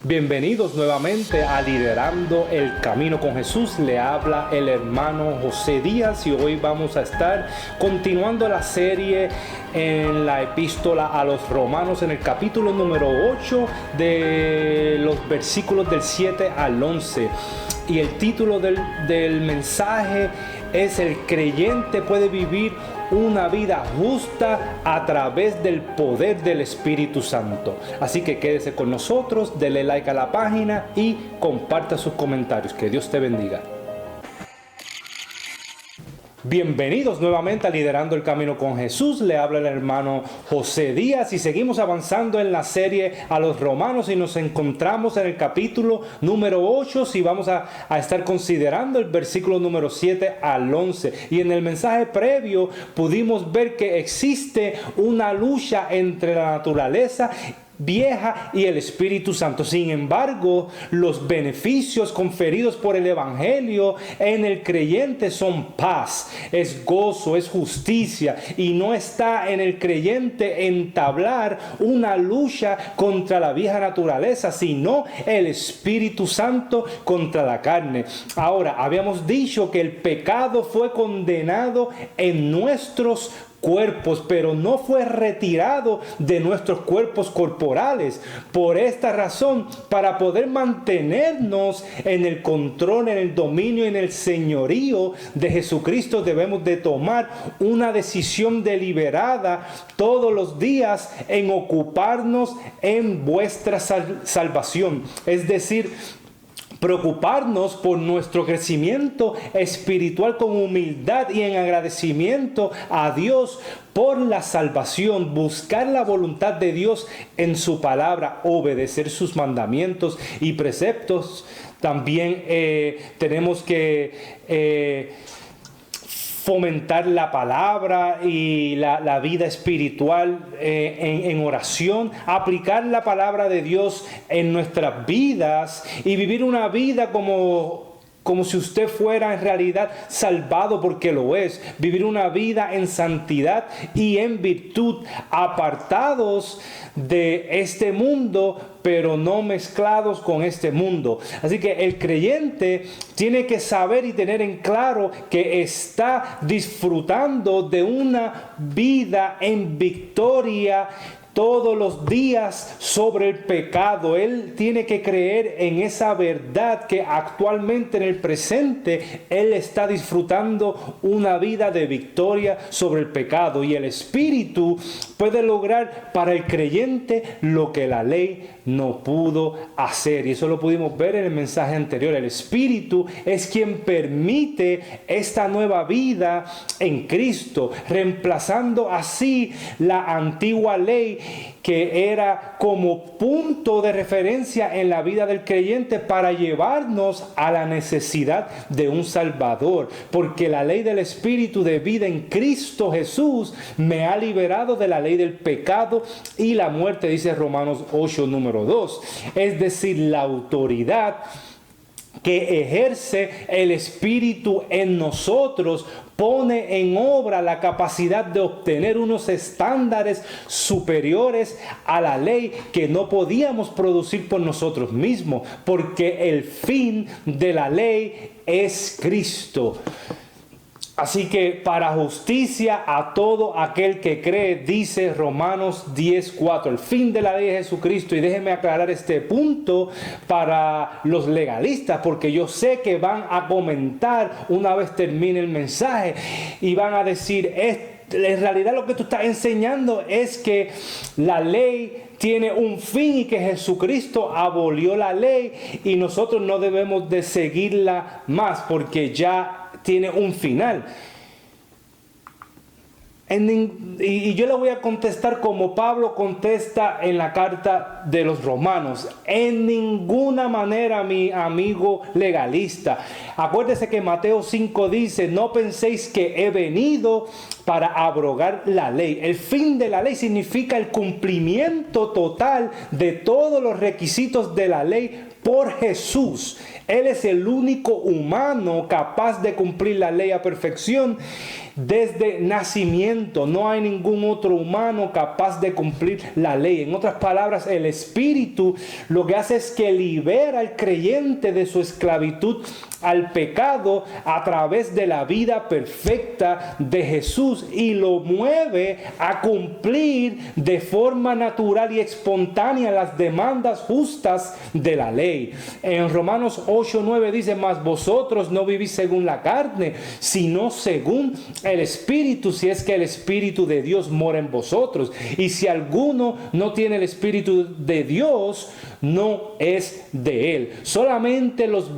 Bienvenidos nuevamente a Liderando el Camino con Jesús. Le habla el hermano José Díaz y hoy vamos a estar continuando la serie en la epístola a los Romanos en el capítulo número 8 de los versículos del 7 al 11. Y el título del mensaje es: el creyente puede vivir una vida justa a través del poder del Espíritu Santo. Así que quédese con nosotros, dele like a la página y comparta sus comentarios. Que Dios te bendiga. Bienvenidos nuevamente a Liderando el Camino con Jesús. Le habla el hermano José Díaz y seguimos avanzando en la serie a los Romanos y nos encontramos en el capítulo número 8 y vamos a estar considerando el versículo número 7 al 11. Y en el mensaje previo pudimos ver que existe una lucha entre la naturaleza vieja y el Espíritu Santo. Sin embargo, los beneficios conferidos por el Evangelio en el creyente son paz, es gozo, es justicia, y no está en el creyente entablar una lucha contra la vieja naturaleza, sino el Espíritu Santo contra la carne. Ahora, habíamos dicho que el pecado fue condenado en nuestros cuerpos, pero no fue retirado de nuestros cuerpos corporales. Por esta razón, para poder mantenernos en el control, en el dominio, en el señorío de Jesucristo, debemos de tomar una decisión deliberada todos los días en ocuparnos en vuestra salvación. Es decir, preocuparnos por nuestro crecimiento espiritual con humildad y en agradecimiento a Dios por la salvación, buscar la voluntad de Dios en su palabra, obedecer sus mandamientos y preceptos. También tenemos que fomentar la palabra y la vida espiritual en oración, aplicar la palabra de Dios en nuestras vidas y vivir una vida como si usted fuera en realidad salvado, porque lo es. Vivir una vida en santidad y en virtud, apartados de este mundo, pero no mezclados con este mundo. Así que el creyente tiene que saber y tener en claro que está disfrutando de una vida en victoria todos los días sobre el pecado. Él tiene que creer en esa verdad, que actualmente en el presente él está disfrutando una vida de victoria sobre el pecado, y el Espíritu puede lograr para el creyente lo que la ley no pudo hacer, y eso lo pudimos ver en el mensaje anterior. El Espíritu es quien permite esta nueva vida en Cristo, reemplazando así la antigua ley, que era como punto de referencia en la vida del creyente para llevarnos a la necesidad de un Salvador, porque la ley del Espíritu de vida en Cristo Jesús me ha liberado de la ley del pecado y la muerte, dice Romanos 8 número 2. Es decir, la autoridad que ejerce el Espíritu en nosotros pone en obra la capacidad de obtener unos estándares superiores a la ley que no podíamos producir por nosotros mismos, porque el fin de la ley es Cristo. Así que para justicia a todo aquel que cree, dice Romanos 10:4, el fin de la ley es Jesucristo. Y déjenme aclarar este punto para los legalistas, porque yo sé que van a comentar una vez termine el mensaje y van a decir: en realidad lo que tú estás enseñando es que la ley tiene un fin y que Jesucristo abolió la ley y nosotros no debemos de seguirla más porque ya tiene un final. Y yo le voy a contestar como Pablo contesta en la carta de los Romanos: en ninguna manera, mi amigo legalista. Acuérdese que Mateo 5 dice: no penséis que he venido para abrogar la ley. El fin de la ley significa el cumplimiento total de todos los requisitos de la ley por Jesús. Él es el único humano capaz de cumplir la ley a perfección. Desde nacimiento no hay ningún otro humano capaz de cumplir la ley. En otras palabras, el Espíritu lo que hace es que libera al creyente de su esclavitud al pecado a través de la vida perfecta de Jesús y lo mueve a cumplir de forma natural y espontánea las demandas justas de la ley. En Romanos 8:9 dice: mas vosotros no vivís según la carne, sino según el Espíritu, si es que el Espíritu de Dios mora en vosotros. Y si alguno no tiene el Espíritu de Dios, no es de él. Solamente los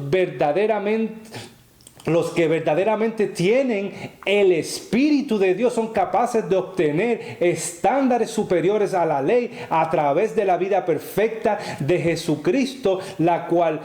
que verdaderamente tienen el Espíritu de Dios son capaces de obtener estándares superiores a la ley a través de la vida perfecta de Jesucristo, la cual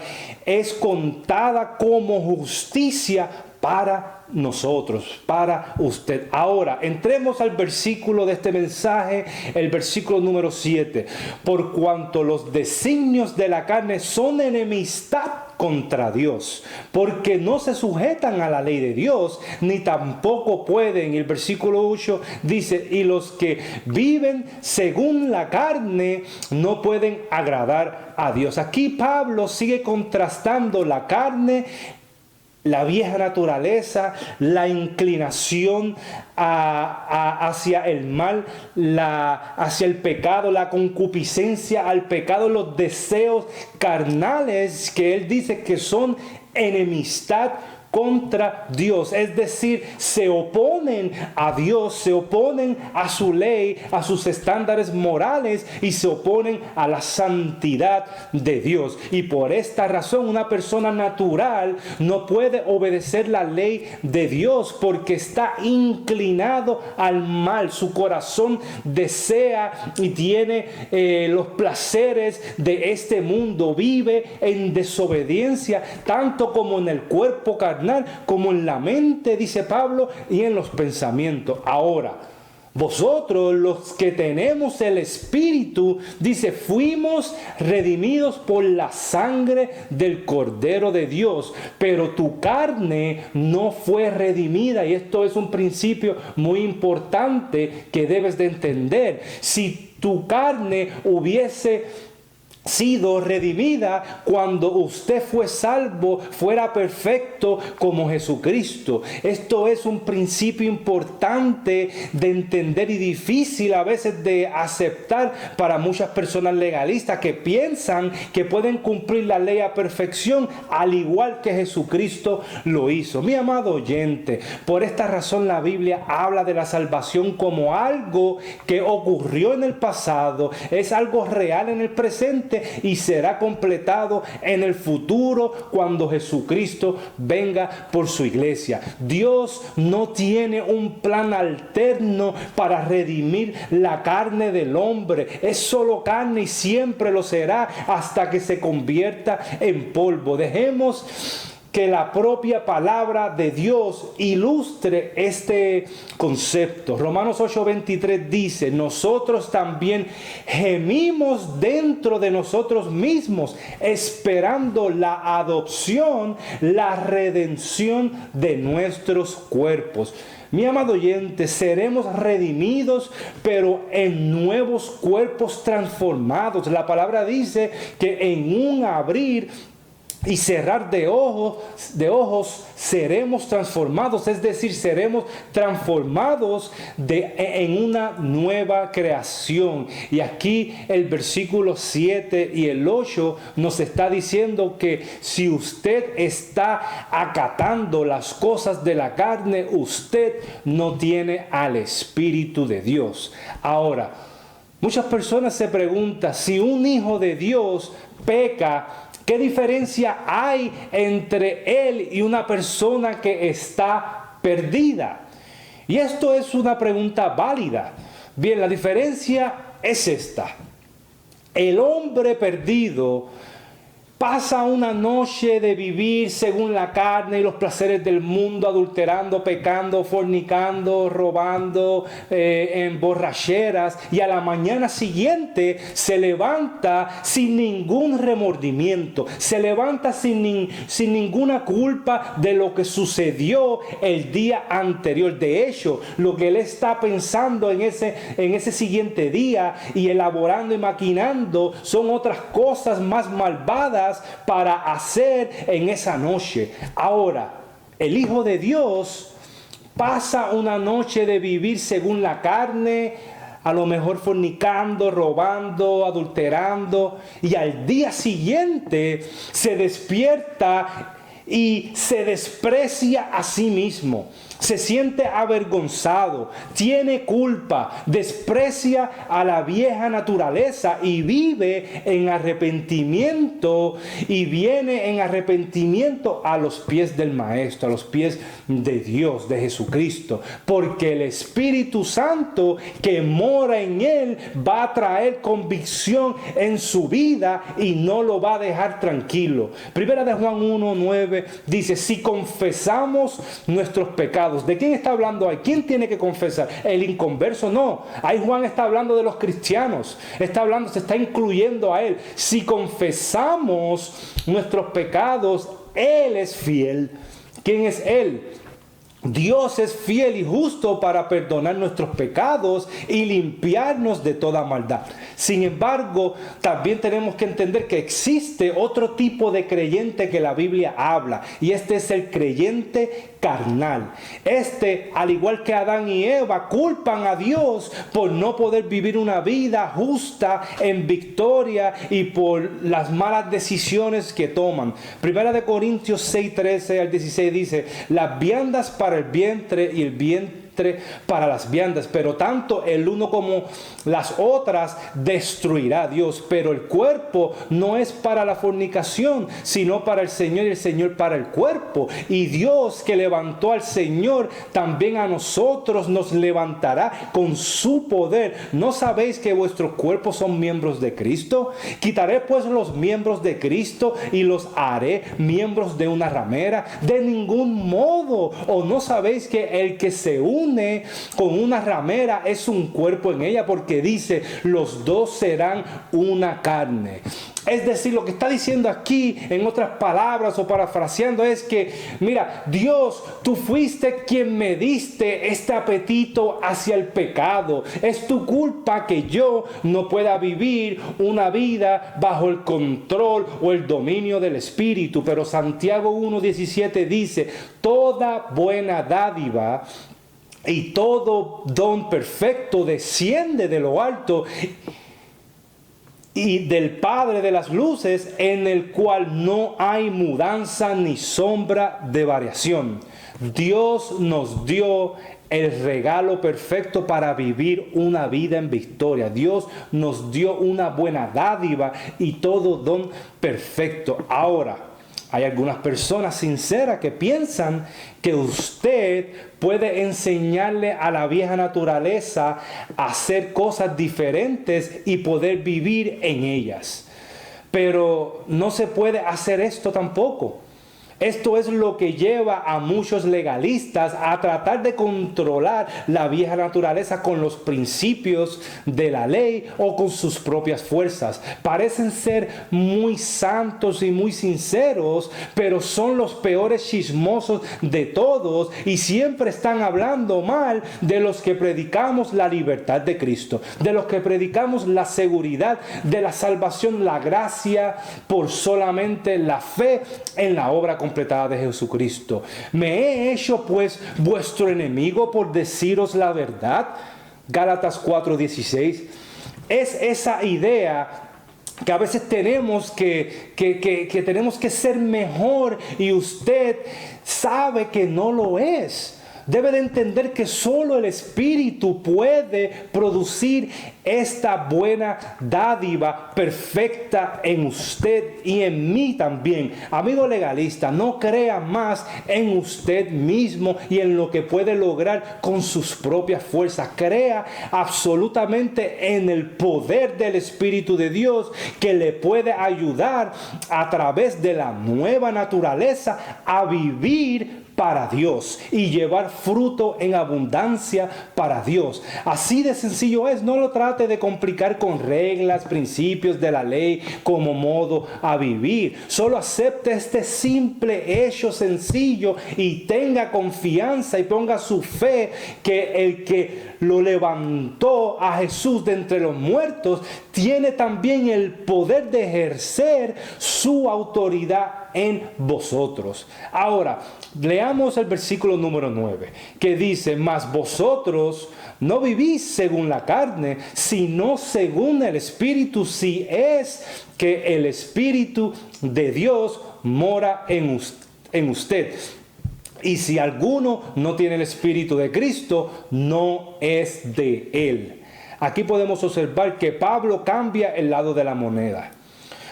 es contada como justicia para nosotros, para usted. Ahora, entremos al versículo de este mensaje, el versículo número 7. Por cuanto los designios de la carne son enemistad contra Dios, porque no se sujetan a la ley de Dios, ni tampoco pueden. El versículo 8 dice: y los que viven según la carne no pueden agradar a Dios. Aquí Pablo sigue contrastando la carne, la vieja naturaleza, la inclinación hacia el mal, hacia el pecado, la concupiscencia al pecado, los deseos carnales que él dice que son enemistad contra Dios. Es decir, se oponen a Dios, se oponen a su ley, a sus estándares morales y se oponen a la santidad de Dios. Y por esta razón una persona natural no puede obedecer la ley de Dios porque está inclinado al mal. Su corazón desea y tiene los placeres de este mundo. Vive en desobediencia tanto como en el cuerpo carnal, como en la mente, dice Pablo, y en los pensamientos. Ahora, vosotros los que tenemos el Espíritu, dice, fuimos redimidos por la sangre del Cordero de Dios, pero tu carne no fue redimida. Y esto es un principio muy importante que debes de entender. Si tu carne hubiese sido redimida cuando usted fue salvo, fuera perfecto como Jesucristo. Esto es un principio importante de entender y difícil a veces de aceptar para muchas personas legalistas que piensan que pueden cumplir la ley a perfección al igual que Jesucristo lo hizo. Mi amado oyente, por esta razón la Biblia habla de la salvación como algo que ocurrió en el pasado, es algo real en el presente y será completado en el futuro cuando Jesucristo venga por su iglesia. Dios no tiene un plan alterno para redimir la carne del hombre. Es solo carne y siempre lo será hasta que se convierta en polvo. Dejemos que la propia palabra de Dios ilustre este concepto. Romanos 8:23 dice: nosotros también gemimos dentro de nosotros mismos, esperando la adopción, la redención de nuestros cuerpos. Mi amado oyente, seremos redimidos, pero en nuevos cuerpos transformados. La palabra dice que en un abrir y cerrar de ojos seremos transformados, es decir, seremos transformados en una nueva creación. Y aquí el versículo 7 y el 8 nos está diciendo que si usted está acatando las cosas de la carne, usted no tiene al Espíritu de Dios. Ahora, muchas personas se preguntan, si un hijo de Dios peca, ¿qué diferencia hay entre él y una persona que está perdida? Y esto es una pregunta válida. Bien, la diferencia es esta. El hombre perdido pasa una noche de vivir según la carne y los placeres del mundo, adulterando, pecando, fornicando, robando, en borracheras, y a la mañana siguiente se levanta sin ningún remordimiento, se levanta sin ninguna culpa de lo que sucedió el día anterior. De hecho, lo que él está pensando en ese siguiente día y elaborando y maquinando son otras cosas más malvadas para hacer en esa noche. Ahora, el Hijo de Dios pasa una noche de vivir según la carne, a lo mejor fornicando, robando, adulterando, y al día siguiente se despierta y se desprecia a sí mismo. Se siente avergonzado, tiene culpa, desprecia a la vieja naturaleza y vive en arrepentimiento, y viene en arrepentimiento a los pies del Maestro, a los pies de Dios, de Jesucristo, porque el Espíritu Santo que mora en él va a traer convicción en su vida y no lo va a dejar tranquilo. Primera de Juan 1:9 dice: si confesamos nuestros pecados. ¿De quién está hablando ahí? ¿Quién tiene que confesar? ¿El inconverso? No. Ahí Juan está hablando de los cristianos. Se está incluyendo a él. Si confesamos nuestros pecados, él es fiel. ¿Quién es él? Dios es fiel y justo para perdonar nuestros pecados y limpiarnos de toda maldad. Sin embargo, también tenemos que entender que existe otro tipo de creyente que la Biblia habla, y este es el creyente carnal. Al igual que Adán y Eva, culpan a Dios por no poder vivir una vida justa en victoria y por las malas decisiones que toman. Primera de Corintios 6:13 al 16 dice: las viandas para el vientre y el vientre para las viandas, pero tanto el uno como las otras destruirá Dios. Pero el cuerpo no es para la fornicación, sino para el Señor, y el Señor para el cuerpo. Y Dios, que levantó al Señor, también a nosotros nos levantará con su poder. ¿No sabéis que vuestros cuerpos son miembros de Cristo? Quitaré pues los miembros de Cristo y los haré miembros de una ramera. De ningún modo. ¿O no sabéis que el que se une con una ramera es un cuerpo en ella? Porque dice: los dos serán una carne. Es decir, lo que está diciendo aquí, en otras palabras o parafraseando, es que, mira, Dios, tú fuiste quien me diste este apetito hacia el pecado. Es tu culpa que yo no pueda vivir una vida bajo el control o el dominio del Espíritu. Pero Santiago 1:17 dice: toda buena dádiva y todo don perfecto desciende de lo alto y del Padre de las luces, en el cual no hay mudanza ni sombra de variación. Dios nos dio el regalo perfecto para vivir una vida en victoria. Dios nos dio una buena dádiva y todo don perfecto. Ahora, hay algunas personas sinceras que piensan que usted puede enseñarle a la vieja naturaleza a hacer cosas diferentes y poder vivir en ellas. Pero no se puede hacer esto tampoco. Esto es lo que lleva a muchos legalistas a tratar de controlar la vieja naturaleza con los principios de la ley o con sus propias fuerzas. Parecen ser muy santos y muy sinceros, pero son los peores chismosos de todos y siempre están hablando mal de los que predicamos la libertad de Cristo, de los que predicamos la seguridad de la salvación, la gracia por solamente la fe en la obra completada de Jesucristo. ¿Me he hecho pues vuestro enemigo por deciros la verdad? Gálatas 4:16. Es esa idea que a veces tenemos que tenemos que ser mejor, y usted sabe que no lo es. Debe de entender que solo el Espíritu puede producir esta buena dádiva perfecta en usted y en mí también. Amigo legalista, no crea más en usted mismo y en lo que puede lograr con sus propias fuerzas. Crea absolutamente en el poder del Espíritu de Dios, que le puede ayudar a través de la nueva naturaleza a vivir para Dios y llevar fruto en abundancia para Dios. Así de sencillo es. No lo trate de complicar con reglas, principios de la ley como modo a vivir. Solo acepte este simple hecho sencillo y tenga confianza y ponga su fe que el que lo levantó a Jesús de entre los muertos tiene también el poder de ejercer su autoridad en vosotros. Ahora, leamos el versículo número 9, que dice: mas vosotros no vivís según la carne, sino según el Espíritu, si es que el Espíritu de Dios mora en usted. Y si alguno no tiene el Espíritu de Cristo, no es de él. Aquí podemos observar que Pablo cambia el lado de la moneda.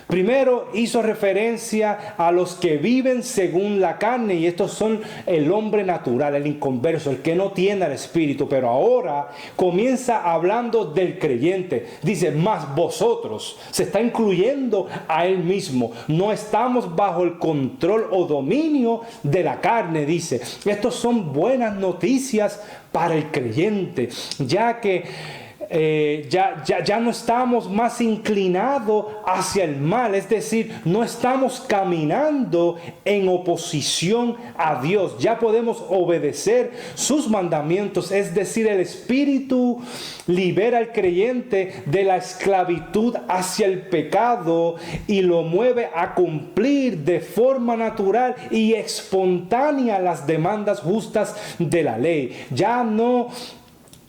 Primero hizo referencia a los que viven según la carne, y estos son el hombre natural, el inconverso, el que no tiene el Espíritu. Pero ahora comienza hablando del creyente. Dice: mas vosotros, se está incluyendo a él mismo. No estamos bajo el control o dominio de la carne, dice. Estos son buenas noticias para el creyente, ya que ya no estamos más inclinados hacia el mal, es decir, no estamos caminando en oposición a Dios. Ya podemos obedecer sus mandamientos, es decir, el Espíritu libera al creyente de la esclavitud hacia el pecado y lo mueve a cumplir de forma natural y espontánea las demandas justas de la ley. Ya no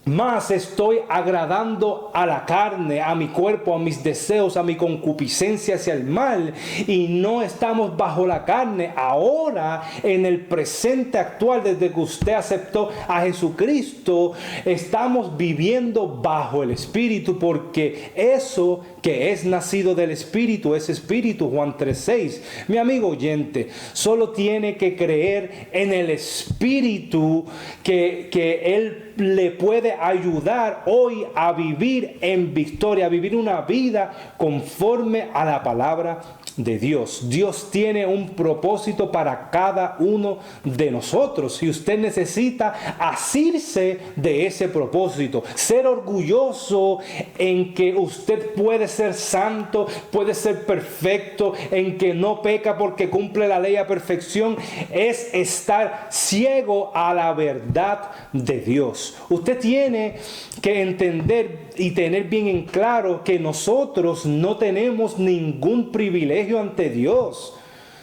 más estoy agradando a la carne, a mi cuerpo, a mis deseos, a mi concupiscencia hacia el mal, y no estamos bajo la carne. Ahora, en el presente actual, desde que usted aceptó a Jesucristo, estamos viviendo bajo el Espíritu, porque eso que es nacido del Espíritu es Espíritu. Juan 3:6. Mi amigo oyente, solo tiene que creer en el Espíritu que Él le puede ayudar hoy a vivir en victoria, a vivir una vida conforme a la palabra de Dios. Dios tiene un propósito para cada uno de nosotros y usted necesita asirse de ese propósito, ser orgulloso en que usted puede ser santo, puede ser perfecto, en que no peca porque cumple la ley a perfección. Es estar ciego a la verdad de Dios. Usted tiene que entender y tener bien en claro que nosotros no tenemos ningún privilegio ante Dios.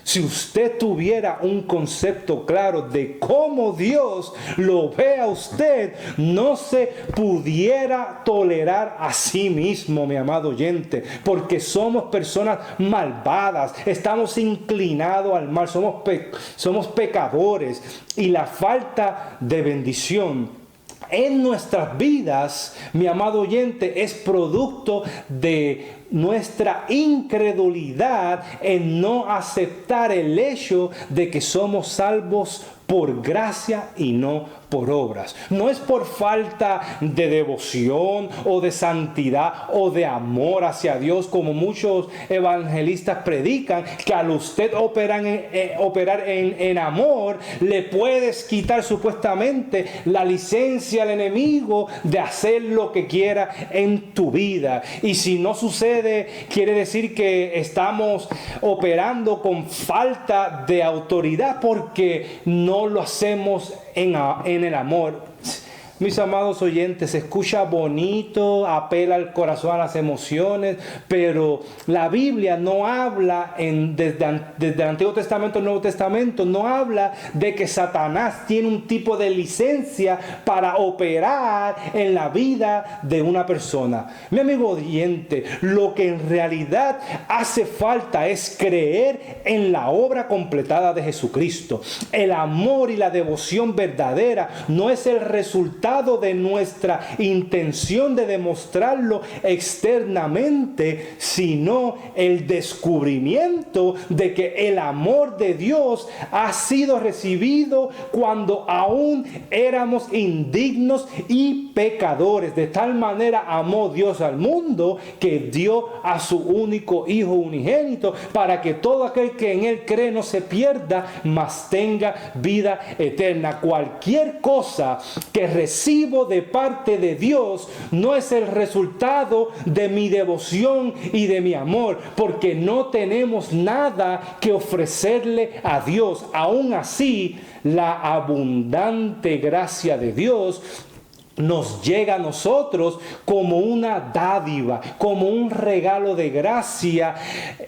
Si usted tuviera un concepto claro de cómo Dios lo ve a usted, no se pudiera tolerar a sí mismo, mi amado oyente, porque somos personas malvadas, estamos inclinados al mal, somos pecadores, y la falta de bendición en nuestras vidas, mi amado oyente, es producto de nuestra incredulidad en no aceptar el hecho de que somos salvos por gracia y no por obras. No es por falta de devoción o de santidad o de amor hacia Dios, como muchos evangelistas predican, que al usted operar en amor, le puedes quitar supuestamente la licencia al enemigo de hacer lo que quiera en tu vida. Y si no sucede, quiere decir que estamos operando con falta de autoridad porque no lo hacemos en el amor. mis amados oyentes, se escucha bonito, apela al corazón, a las emociones, pero la Biblia no habla desde el Antiguo Testamento al Nuevo Testamento, no habla de que Satanás tiene un tipo de licencia para operar en la vida de una persona. Mi amigo oyente, lo que en realidad hace falta es creer en la obra completada de Jesucristo. El amor y la devoción verdadera no es el resultado de nuestra intención de demostrarlo externamente, sino el descubrimiento de que el amor de Dios ha sido recibido cuando aún éramos indignos y pecadores. De tal manera amó Dios al mundo que dio a su único Hijo unigénito, para que todo aquel que en Él cree no se pierda, mas tenga vida eterna. Cualquier cosa que recibo de parte de Dios no es el resultado de mi devoción y de mi amor, porque no tenemos nada que ofrecerle a Dios. Aún así, la abundante gracia de Dios nos llega a nosotros como una dádiva, como un regalo de gracia,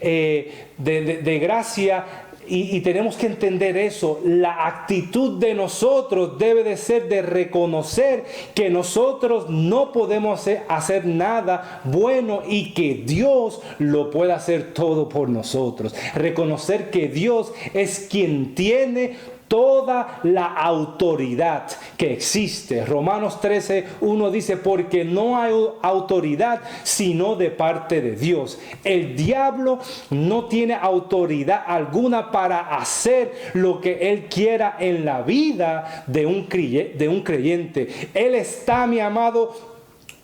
de gracia. Y tenemos que entender eso. La actitud de nosotros debe de ser de reconocer que nosotros no podemos hacer nada bueno y que Dios lo puede hacer todo por nosotros. Reconocer que Dios es quien tiene toda la autoridad que existe. Romanos 13:1 dice: porque no hay autoridad sino de parte de Dios. El diablo no tiene autoridad alguna para hacer lo que él quiera en la vida de un creyente. Él está, mi amado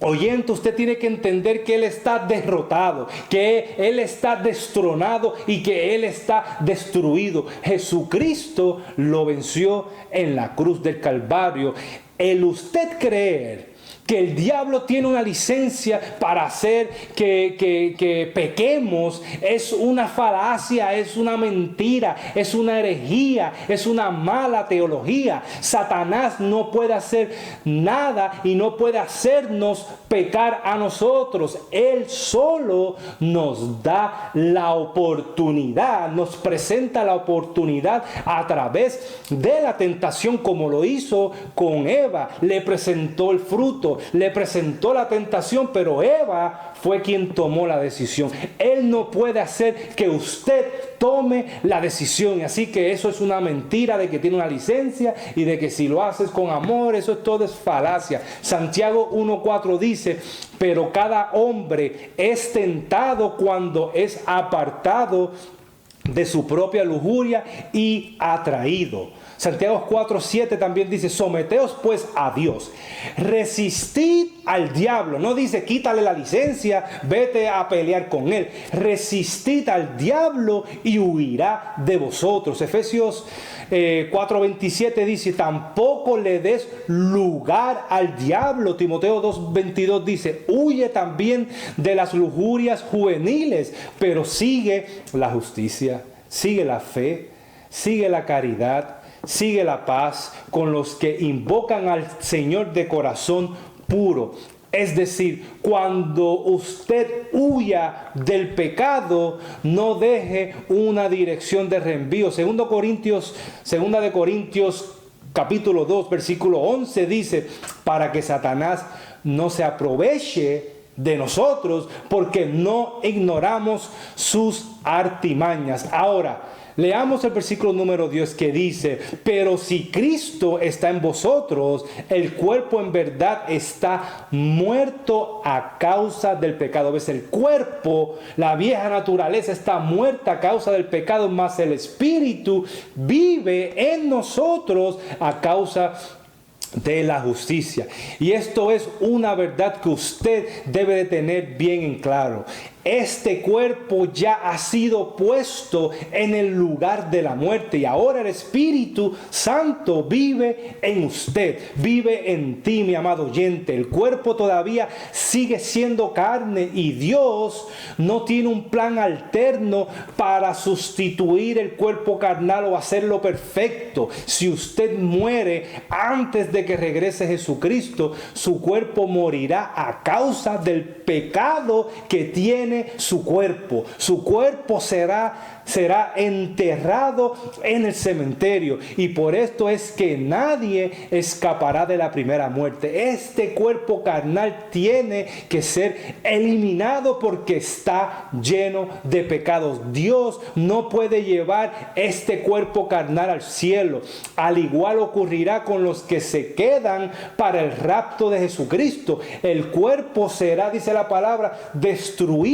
oyente, usted tiene que entender que Él está derrotado, que Él está destronado y que Él está destruido. Jesucristo lo venció en la cruz del Calvario. El usted creer que el diablo tiene una licencia para hacer que pequemos es una falacia, es una mentira, es una herejía, es una mala teología. Satanás no puede hacer nada y no puede hacernos pecar a nosotros. Él solo nos da la oportunidad, nos presenta la oportunidad a través de la tentación, como lo hizo con Eva. Le presentó el fruto, le presentó la tentación, pero Eva fue quien tomó la decisión. Él no puede hacer que usted tome la decisión. Así que eso es una mentira de que tiene una licencia y de que si lo haces con amor, eso todo es falacia. Santiago 1:4 dice: pero cada hombre es tentado cuando es apartado de su propia lujuria y atraído. Santiago 4:7 también dice: someteos pues a Dios, resistid al diablo. No dice quítale la licencia, vete a pelear con él. Resistid al diablo y huirá de vosotros. Efesios 4:27 dice: tampoco le des lugar al diablo. Timoteo 2:22 dice: huye también de las lujurias juveniles, pero sigue la justicia, sigue la fe, sigue la caridad, sigue la paz con los que invocan al Señor de corazón puro. Es decir, cuando usted huya del pecado, no deje una dirección de reenvío. Segunda de Corintios capítulo 2, versículo 11 dice: para que Satanás no se aproveche de nosotros, porque no ignoramos sus artimañas. Ahora, leamos el versículo número 10 que dice: pero si Cristo está en vosotros, el cuerpo en verdad está muerto a causa del pecado. ¿Ves? El cuerpo, la vieja naturaleza, está muerta a causa del pecado, mas el Espíritu vive en nosotros a causa de la justicia. Y esto es una verdad que usted debe de tener bien en claro. Este cuerpo ya ha sido puesto en el lugar de la muerte y ahora el Espíritu Santo vive en usted, vive en ti, mi amado oyente. El cuerpo todavía sigue siendo carne y Dios no tiene un plan alterno para sustituir el cuerpo carnal o hacerlo perfecto. Si usted muere antes de que regrese Jesucristo, su cuerpo morirá a causa del pecado que tiene su cuerpo. Su cuerpo será enterrado en el cementerio, y por esto es que nadie escapará de la primera muerte. Este cuerpo carnal tiene que ser eliminado porque está lleno de pecados. Dios no puede llevar este cuerpo carnal al cielo. Al igual ocurrirá con los que se quedan para el rapto de Jesucristo. El cuerpo será, dice la palabra, destruido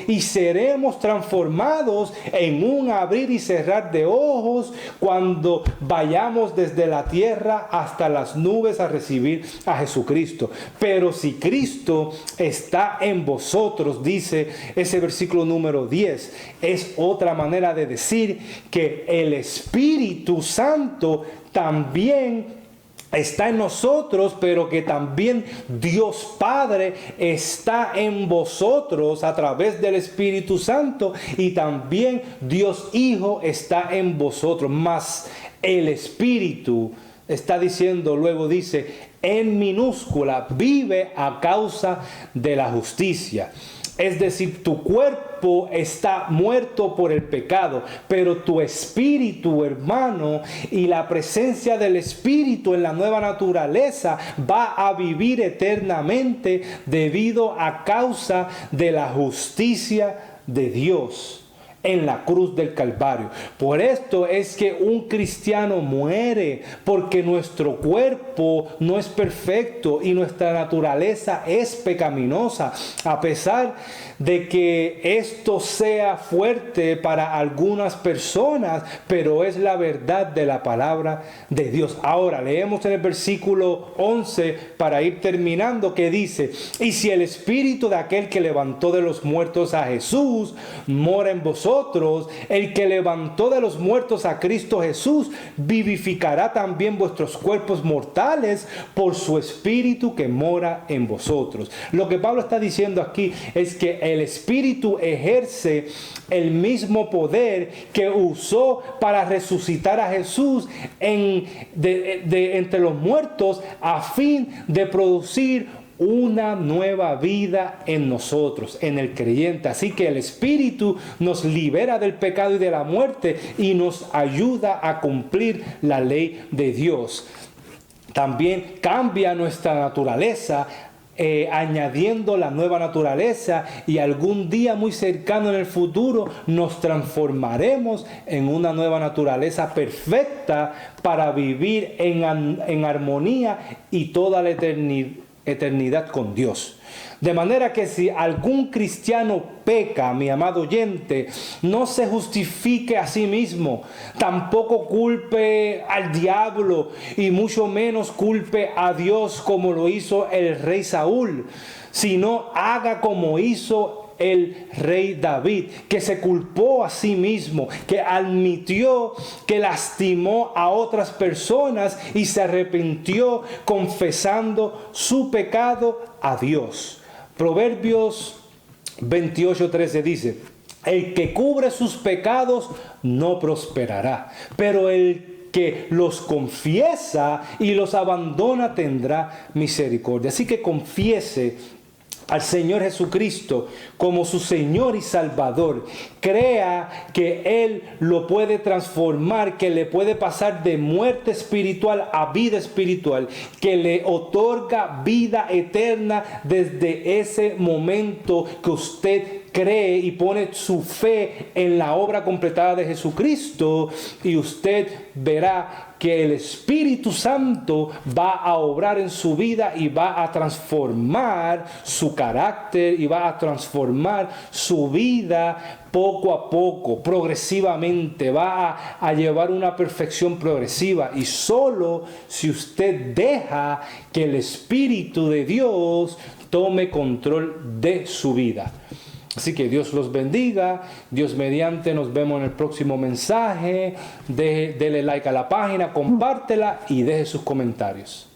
y seremos transformados en un abrir y cerrar de ojos cuando vayamos desde la tierra hasta las nubes a recibir a Jesucristo. Pero si Cristo está en vosotros, dice ese versículo número 10, es otra manera de decir que el Espíritu Santo también está en nosotros, pero que también Dios Padre está en vosotros a través del Espíritu Santo, y también Dios Hijo está en vosotros. Mas el Espíritu está diciendo, luego dice en minúscula, vive a causa de la justicia. Es decir, tu cuerpo está muerto por el pecado, pero tu espíritu, hermano, y la presencia del Espíritu en la nueva naturaleza va a vivir eternamente debido a causa de la justicia de Dios en la cruz del Calvario. Por esto es que un cristiano muere, porque nuestro cuerpo no es perfecto y nuestra naturaleza es pecaminosa. A pesar de que esto sea fuerte para algunas personas, pero es la verdad de la palabra de Dios. Ahora leemos en el versículo 11 para ir terminando, que dice: y si el Espíritu de aquel que levantó de los muertos a Jesús mora en vosotros, el que levantó de los muertos a Cristo Jesús vivificará también vuestros cuerpos mortales por su Espíritu que mora en vosotros. Lo que Pablo está diciendo aquí es que el Espíritu ejerce el mismo poder que usó para resucitar a Jesús entre los muertos, a fin de producir una nueva vida en nosotros, en el creyente. Así que el Espíritu nos libera del pecado y de la muerte y nos ayuda a cumplir la ley de Dios. También cambia nuestra naturaleza, añadiendo la nueva naturaleza, y algún día muy cercano en el futuro nos transformaremos en una nueva naturaleza perfecta para vivir en armonía y toda la eternidad con Dios. De manera que si algún cristiano peca, mi amado oyente, no se justifique a sí mismo, tampoco culpe al diablo y mucho menos culpe a Dios como lo hizo el rey Saúl, sino haga como hizo el rey David, que se culpó a sí mismo, que admitió que lastimó a otras personas y se arrepintió confesando su pecado a Dios. Proverbios 28:13 dice: el que cubre sus pecados no prosperará, pero el que los confiesa y los abandona tendrá misericordia. Así que confiese al Señor Jesucristo como su Señor y Salvador. Crea que Él lo puede transformar, que le puede pasar de muerte espiritual a vida espiritual, que le otorga vida eterna desde ese momento que usted cree y pone su fe en la obra completada de Jesucristo, y usted verá que el Espíritu Santo va a obrar en su vida y va a transformar su carácter y va a transformar su vida poco a poco, progresivamente. Va a llevar una perfección progresiva, y solo si usted deja que el Espíritu de Dios tome control de su vida. Así que Dios los bendiga, Dios mediante, nos vemos en el próximo mensaje. Dele like a la página, compártela y deje sus comentarios.